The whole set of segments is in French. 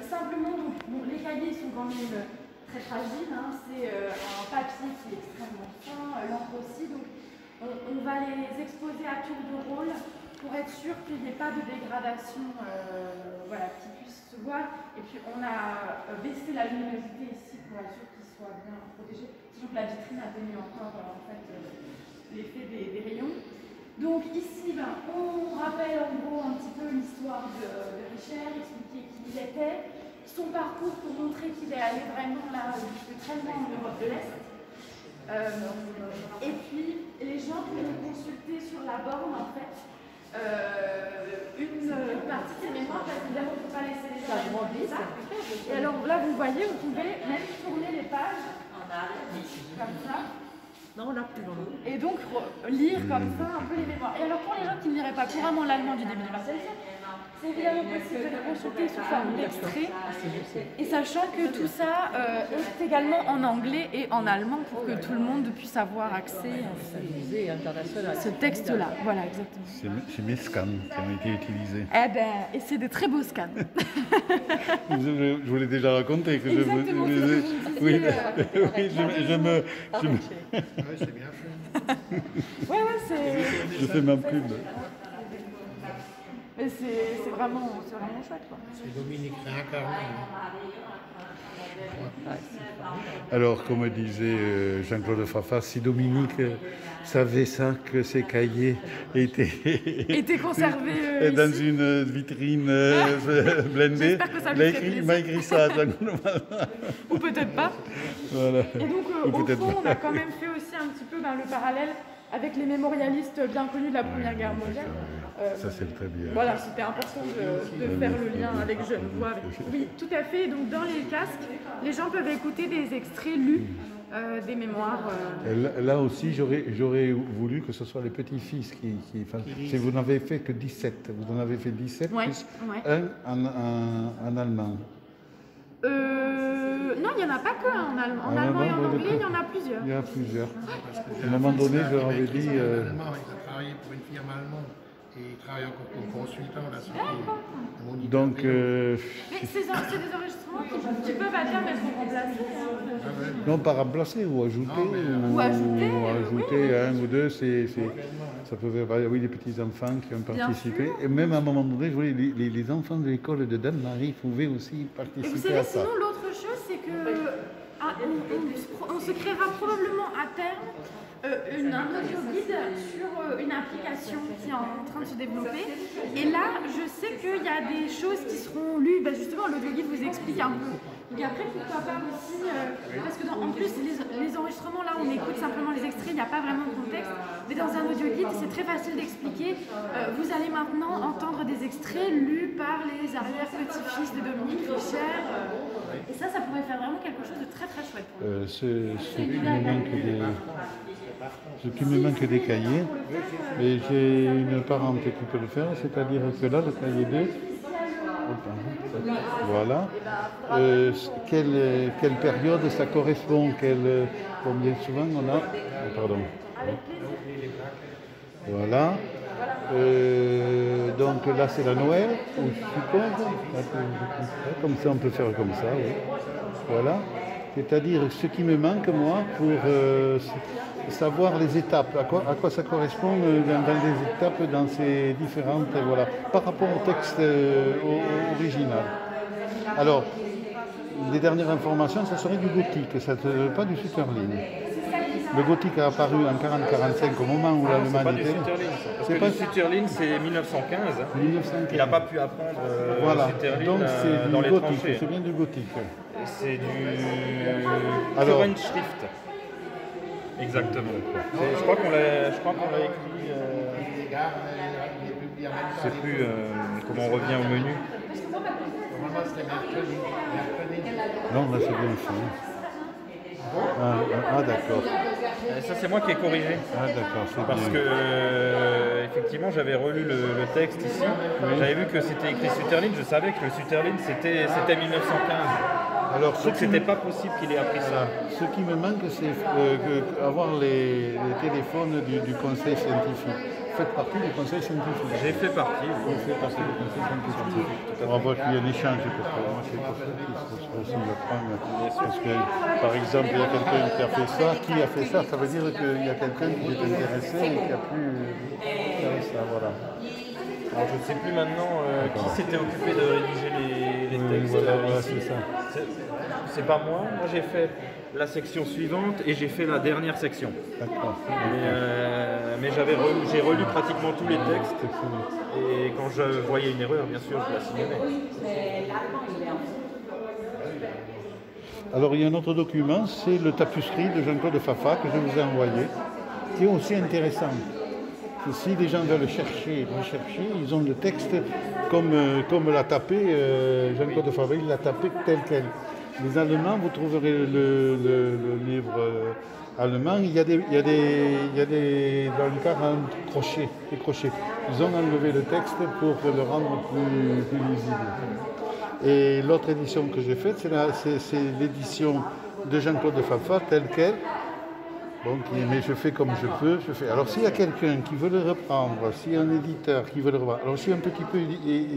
Simplement, donc, bon, les cahiers sont quand même très fragiles, hein. C'est un papier qui est extrêmement fin, l'encre aussi, donc on va les exposer à tour de rôle pour être sûr qu'il n'y ait pas de dégradation voilà, qui puisse se voir. Et puis on a baissé la luminosité ici pour être sûr qu'ils soient bien protégés, sachant que la vitrine a tenu encore en fait, l'effet des rayons. Donc ici, on rappelle en gros un petit peu l'histoire de Richer, expliquer qui il était, son parcours pour montrer qu'il est allé vraiment là, très loin en Europe de l'Est. Et puis les gens pourront consulter sur la borne en fait une partie des mémoires, parce qu'évidemment on ne peut pas laisser les gens demander ça. Et alors là vous voyez, vous pouvez même tourner les pages comme ça. Non, on n'a plus vraiment. Et donc lire comme ça un peu les mémoires. Et alors pour les gens qui ne liraient pas couramment l'allemand du début du XXe siècle, c'est évidemment possible de les consulter sous forme d'extrait. Et sachant que tout ça est également en anglais et en allemand pour que tout le monde puisse avoir accès à ce texte-là. Voilà, exactement. C'est mes scans qui ont été utilisés. Eh ben, et c'est des très beaux scans. Je vous l'ai déjà raconté que exactement, oui, je me. Oui, c'est bien fait. Ouais, c'est. Je fais ma pub. Mais c'est vraiment chouette, quoi. C'est Dominique réincarné. Alors, comme disait Jean-Claude Fraffa, si Dominique savait ça, que ses cahiers étaient conservés dans ici. une vitrine blindée, il m'a écrit ça. Ou peut-être pas. Voilà. Et donc, au fond, on a quand même fait aussi un petit peu le parallèle avec les mémorialistes bien connus de la Première Guerre mondiale. Ça, c'est très bien. Voilà, c'était important de faire le lien avec Genevois. Oui, tout à fait. Donc, dans les casques, les gens peuvent écouter des extraits lus des mémoires. Là aussi, j'aurais voulu que ce soit les petits-fils qui vous n'avez fait que 17. Vous en avez fait 17 plus un en allemand. Non, il n'y en a pas qu'un en allemand. En allemand et en anglais, il y en a plusieurs. Il y en a plusieurs. À un moment donné, je leur avais dit... Il a travaillé pour une firme allemande et il travaille encore comme consultant là-dessus. Donc... Mais c'est des enregistrements qui peuvent à terme être remplacés. Non, pas remplacer ou ajouter. Ou ajouter un ou deux, ça peut faire... Oui, les petits-enfants qui ont participé. Et même à un moment donné, je voulais, les enfants de l'école de Danemarie pouvaient aussi participer et vous savez, à ça. sinon, l'autre chose, c'est que on se créera probablement à terme un audio guide sur une application qui est en train de se développer. Et là, je sais qu'il y a des choses qui seront lues. Justement, l'audio guide vous explique un peu. Et après, pourquoi pas aussi, parce que en plus, les enregistrements, là, on écoute simplement les extraits, il n'y a pas vraiment de contexte. Mais dans un audio guide, c'est très facile d'expliquer. Vous allez maintenant entendre des extraits lus par les arrière-petits-fils de Dominique Richer. Et ça pourrait faire vraiment quelque chose de très très chouette. Ce qui me manque des cahiers, mais j'ai une parente qui peut le faire, c'est-à-dire que là, le cahier 2, voilà, quelle période ça correspond, combien souvent on a, pardon, voilà, donc là c'est la Noël, ou je suppose, comme ça on peut faire comme ça, oui. Voilà, c'est-à-dire ce qui me manque moi pour savoir les étapes, à quoi ça correspond dans les étapes, dans ces différentes, voilà, par rapport au texte original. Alors, les dernières informations, ça serait du gothique, ça ne pas du Sütterlin. Le gothique a apparu en 40-45 au moment où l'Allemagne était. C'est pas Sütterlin, c'est 1915. 1915. Il n'a pas pu apprendre voilà. Sütterlin donc c'est dans du les gothique, tranchées. c'est bien du gothique. C'est du Schrift. Exactement. Je crois qu'on l'a écrit. Je ne sais plus comment on revient au menu. Normalement, c'était mercredi. Non, là c'est bien fait. D'accord. Ça c'est moi qui ai corrigé. D'accord, c'est parce bien. Que effectivement j'avais relu le texte ici. J'avais vu que c'était écrit Sütterlin. Je savais que le Sütterlin c'était 1915. Alors, donc c'était pas possible qu'il ait appris ça. Ce qui me manque, c'est avoir les téléphones du conseil scientifique. faites partie du conseil scientifique. J'ai fait partie. Vous faites partie du conseil scientifique. On va voir qu'il y a un échange, parce que moi, c'est pour ça qu'il faut aussi apprendre. Parce que, par exemple, il y a quelqu'un qui a fait ça. Qui a fait ça? Ça veut dire qu'il y a quelqu'un qui est intéressé et qui a pu faire ça. Voilà. Alors je ne sais plus maintenant qui s'était occupé de rédiger les textes. Voilà, ici. c'est ça. C'est pas moi. Moi j'ai fait la section suivante et j'ai fait la dernière section. D'accord. Mais j'ai relu pratiquement tous les textes. Et quand je voyais une erreur, bien sûr, je la signalais. Alors il y a un autre document, c'est le tapuscrit de Jean-Claude Faffa que je vous ai envoyé, qui est aussi intéressant. Si les gens veulent chercher, rechercher, ils ont le texte comme l'a tapé Jean-Claude Faffa, il l'a tapé tel quel. Les Allemands, vous trouverez le livre allemand, il y a des dans le cas des crochets. Ils ont enlevé le texte pour le rendre plus lisible. Et l'autre édition que j'ai faite, c'est l'édition de Jean-Claude Faffa telle quelle. Donc, mais je fais comme je peux. Alors s'il y a quelqu'un qui veut le reprendre, s'il y a un éditeur qui veut le reprendre, alors je suis un petit peu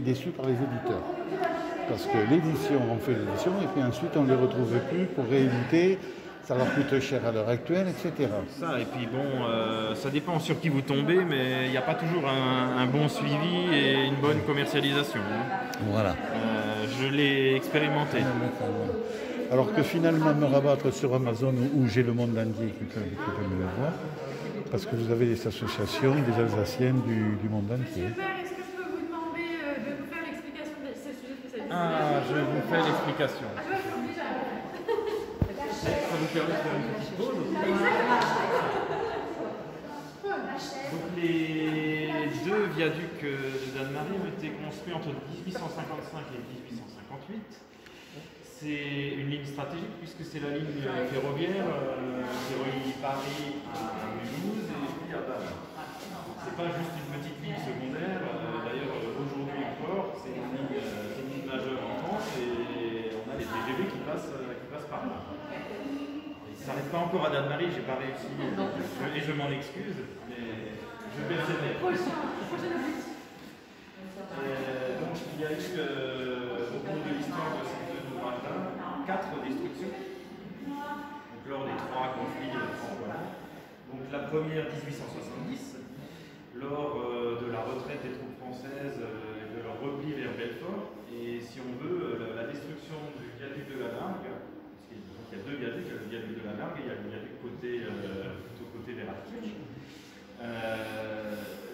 déçu par les éditeurs. Parce que l'édition, on fait l'édition et puis ensuite on ne les retrouve plus pour rééditer. Ça leur coûte cher à l'heure actuelle, etc. Ça, et puis bon, ça dépend sur qui vous tombez, mais il n'y a pas toujours un bon suivi et une bonne commercialisation. Voilà. Je l'ai expérimenté. Alors que finalement, me rabattre sur Amazon où j'ai le monde entier qui peut me le voir, parce que vous avez des associations, des Alsaciennes du monde entier. Super, est-ce que je peux vous demander de nous faire l'explication de ces sujets spécialisés? Ah, je vous fais l'explication. Ça vous permet de faire une petite pause. Donc les deux viaducs de Danemarie ont été construits entre 1855 et 1858. C'est une ligne stratégique puisque c'est la ligne ferroviaire qui relie Paris à Mulhouse et puis à Bâle. C'est pas juste une petite ligne secondaire. D'ailleurs, aujourd'hui encore, c'est une ligne majeure en France et on a les TGV qui passent par là. Ça n'arrive pas encore à Danemarie, j'ai pas réussi et je m'en excuse, mais je persévère. Donc il y a eu au cours de l'histoire de ces deux ouvrages-là 4 destructions, donc lors des 3 conflits franco-allemands. Donc la première 1870, lors de la retraite des troupes françaises et de leur repli vers Belfort, et si on veut, la destruction du viaduc de la Largue. Il y a 2 viaducs, il y a le viaduc de la Largue et il y a le viaduc plutôt côté vers Altkirch.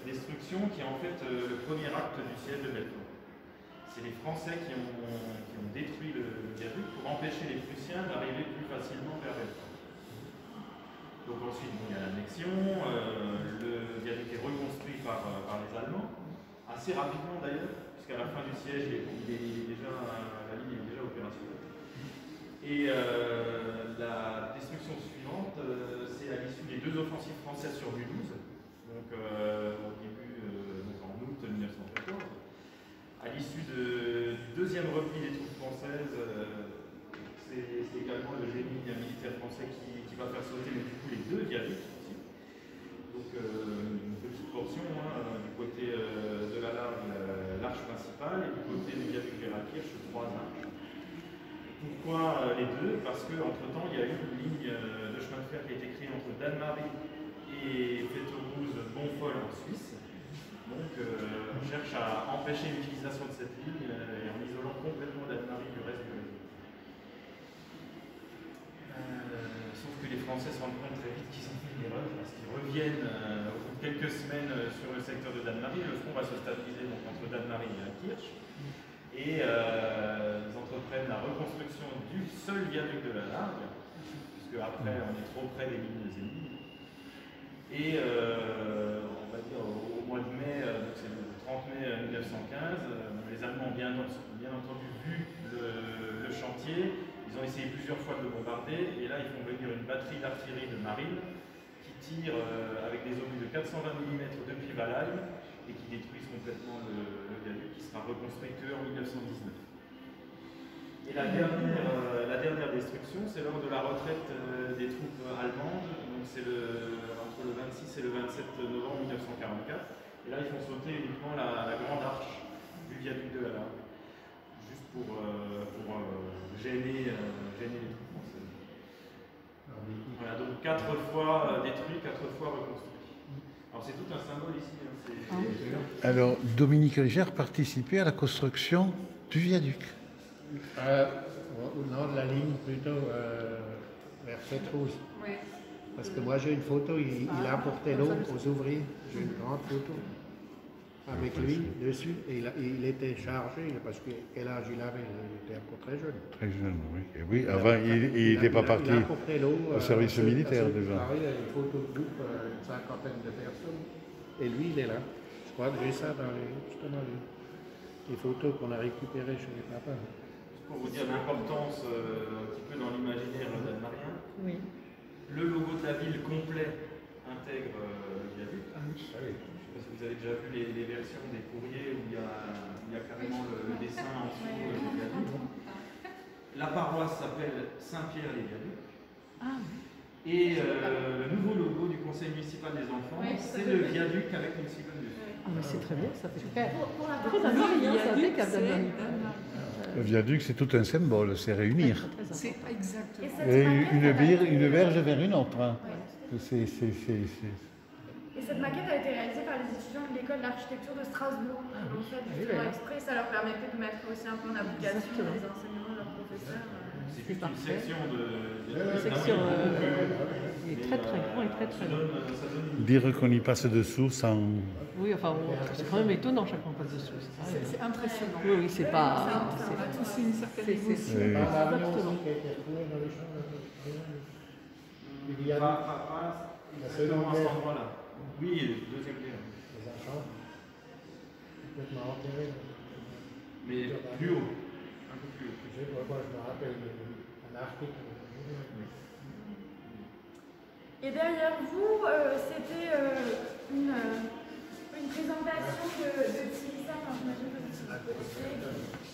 Destruction qui est en fait le premier acte du siège de Belfort. C'est les Français qui ont détruit le viaduc pour empêcher les Prussiens d'arriver plus facilement vers Belfort. Donc ensuite, il y a l'annexion, le viaduc est reconstruit par les Allemands, assez rapidement d'ailleurs, puisqu'à la fin du siège, la ligne est déjà opérationnelle. Et la destruction suivante, c'est à l'issue des 2 offensives françaises sur Mulhouse, donc au début, en août 1914. À l'issue du deuxième repli des troupes françaises, c'est également le génie militaire français qui va faire sauter du coup les 2 viaducs aussi. Donc une petite portion du côté de la Largue, l'arche principale, et du côté du viaduc vers Altkirch, 3 arches. Pourquoi les 2? Parce qu'entre-temps, il y a eu une ligne de chemin de fer qui a été créée entre Danemarie et Vettelrouze-Bonfol en Suisse. Donc on cherche à empêcher l'utilisation de cette ligne et en isolant complètement Danemarie du reste de la ligne. Sauf que les Français se rendent compte très vite qu'ils ont fait une erreur parce qu'ils reviennent au bout de quelques semaines sur le secteur de Danemarie. Le front va se stabiliser donc, entre Danemarie et Altkirch. Et ils entreprennent la reconstruction du seul viaduc de la Largue, puisque après on est trop près des lignes ennemies. Et on va dire au mois de mai, donc c'est le 30 mai 1915, les Allemands ont bien entendu vu le chantier. Ils ont essayé plusieurs fois de le bombarder, et là ils font venir une batterie d'artillerie de marine qui tire avec des obus de 420 mm depuis Valaille et qui détruisent complètement le viaduc qui sera reconstruit qu'en 1919. Et la dernière destruction, c'est lors de la retraite des troupes allemandes. Donc donc c'est entre le 26 et le 27 novembre 1944. Et là, ils font sauter uniquement la grande arche du viaduc de la Largue, juste pour gêner les troupes françaises. Voilà, donc 4 fois détruit, 4 fois reconstruit. Alors c'est tout un symbole ici. Hein, Alors, Dominique Légère participait à la construction du viaduc. Au nord de la ligne, plutôt vers Cette-Rose. Oui. Parce que moi j'ai une photo, il a apporté l'eau aux ouvriers. J'ai une grande photo avec lui dessus. Et il était chargé, parce que quel âge il avait? Il était encore très jeune. Très jeune, oui. Et oui, avant, il n'était pas parti Il a apporté l'eau au service militaire déjà. Il y a une photo de groupe, une cinquantaine de personnes. Et lui, il est là. Je crois que j'ai ça dans justement les photos qu'on a récupérées chez les papas. pour vous dire l'importance un petit peu dans l'imaginaire dalmarien. Oui. Le logo de la ville complet intègre le viaduc. Je ne sais pas si vous avez déjà vu les versions des courriers où il y a carrément le dessin en dessous du viaduc. La paroisse s'appelle Saint-Pierre-les-Viaducs. Ah. Et le nouveau logo du conseil municipal des enfants, c'est le viaduc avec une cible dessus. Ah, mais c'est très bien, ça fait super. Pour la Très partie bien, ça fait qu'à Le viaduc, c'est tout un symbole, c'est réunir. C'est exactement. Et une berge vers une autre. Hein. Ouais. C'est. Et cette maquette a été réalisée par les étudiants de l'école d'architecture de Strasbourg. En fait, justement exprès, ça leur permettait de mettre aussi un peu en application les enseignements de leurs professeurs. C'est juste une section Une section est très très grand et très très long. Dire qu'on y passe dessous sans. Oui, enfin, c'est quand même étonnant chaque fois qu'on passe dessous. C'est impressionnant. Oui, oui, c'est pas. Ça va tous une certaine émotion. Oui. Exactement. Il y a exactement à cet endroit-là. Oui, deuxième guerre. des enfants complètement enterrés. Mais plus haut. Un peu plus haut. Moi, je me rappelle d'un article. Et derrière vous, c'était une présentation de Tillisheim. J'imagine que vous connaissez.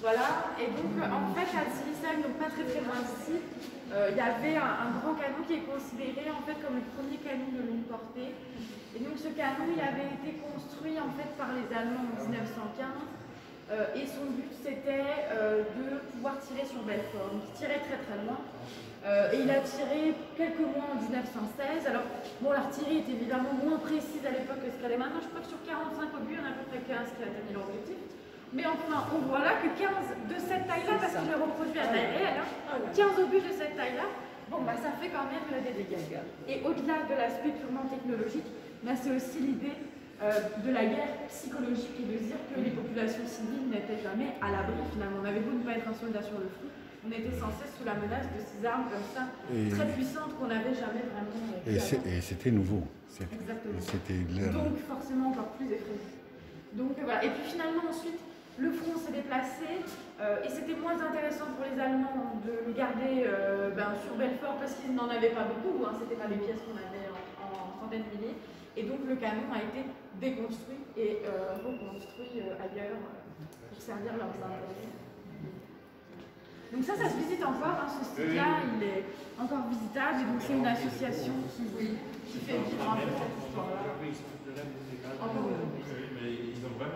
Voilà. Et donc, en fait, à Tillisheim, donc pas très très loin d'ici, il y avait un grand canon qui est considéré en fait comme le premier canon de longue portée. Et donc, ce canon, il avait été construit en fait par les Allemands en 1915. Et son but, c'était de pouvoir tirer sur Belfort. Donc, il tirait très très loin. Et il a tiré quelques mois en 1916. Alors, bon, l'artillerie est évidemment moins précise à l'époque que ce qu'elle est maintenant. Je crois que sur 45 obus, il y en a à peu près 15 qui atteignent leur objectif. Mais enfin, on voit là que 15 de cette taille-là, parce qu'il est reproduit à taille réelle, hein, 15 obus de cette taille-là, bon, bah, ça fait quand même des dégâts. Et au-delà de l'aspect purement technologique, bah, c'est aussi l'idée de la guerre psychologique et de dire que les populations civiles n'étaient jamais à l'abri finalement. On avait beau ne pas être un soldat sur le front, on était sans cesse sous la menace de ces armes comme ça, très puissantes qu'on n'avait jamais vraiment. Et c'était nouveau. Exactement. C'était l'air. Donc forcément encore plus effrayant. Donc voilà. Et puis finalement ensuite, le front s'est déplacé et c'était moins intéressant pour les Allemands de le garder sur Belfort parce qu'ils n'en avaient pas beaucoup. Hein, c'était pas des pièces qu'on avait en centaines de milliers. Et donc le canon a été déconstruit et reconstruit ailleurs pour servir leurs intérêts. Donc ça se visite encore, hein, ce site-là, il est encore visitable. Et donc c'est une association qui fait vivre un peu cette histoire-là. Mais ils ont vraiment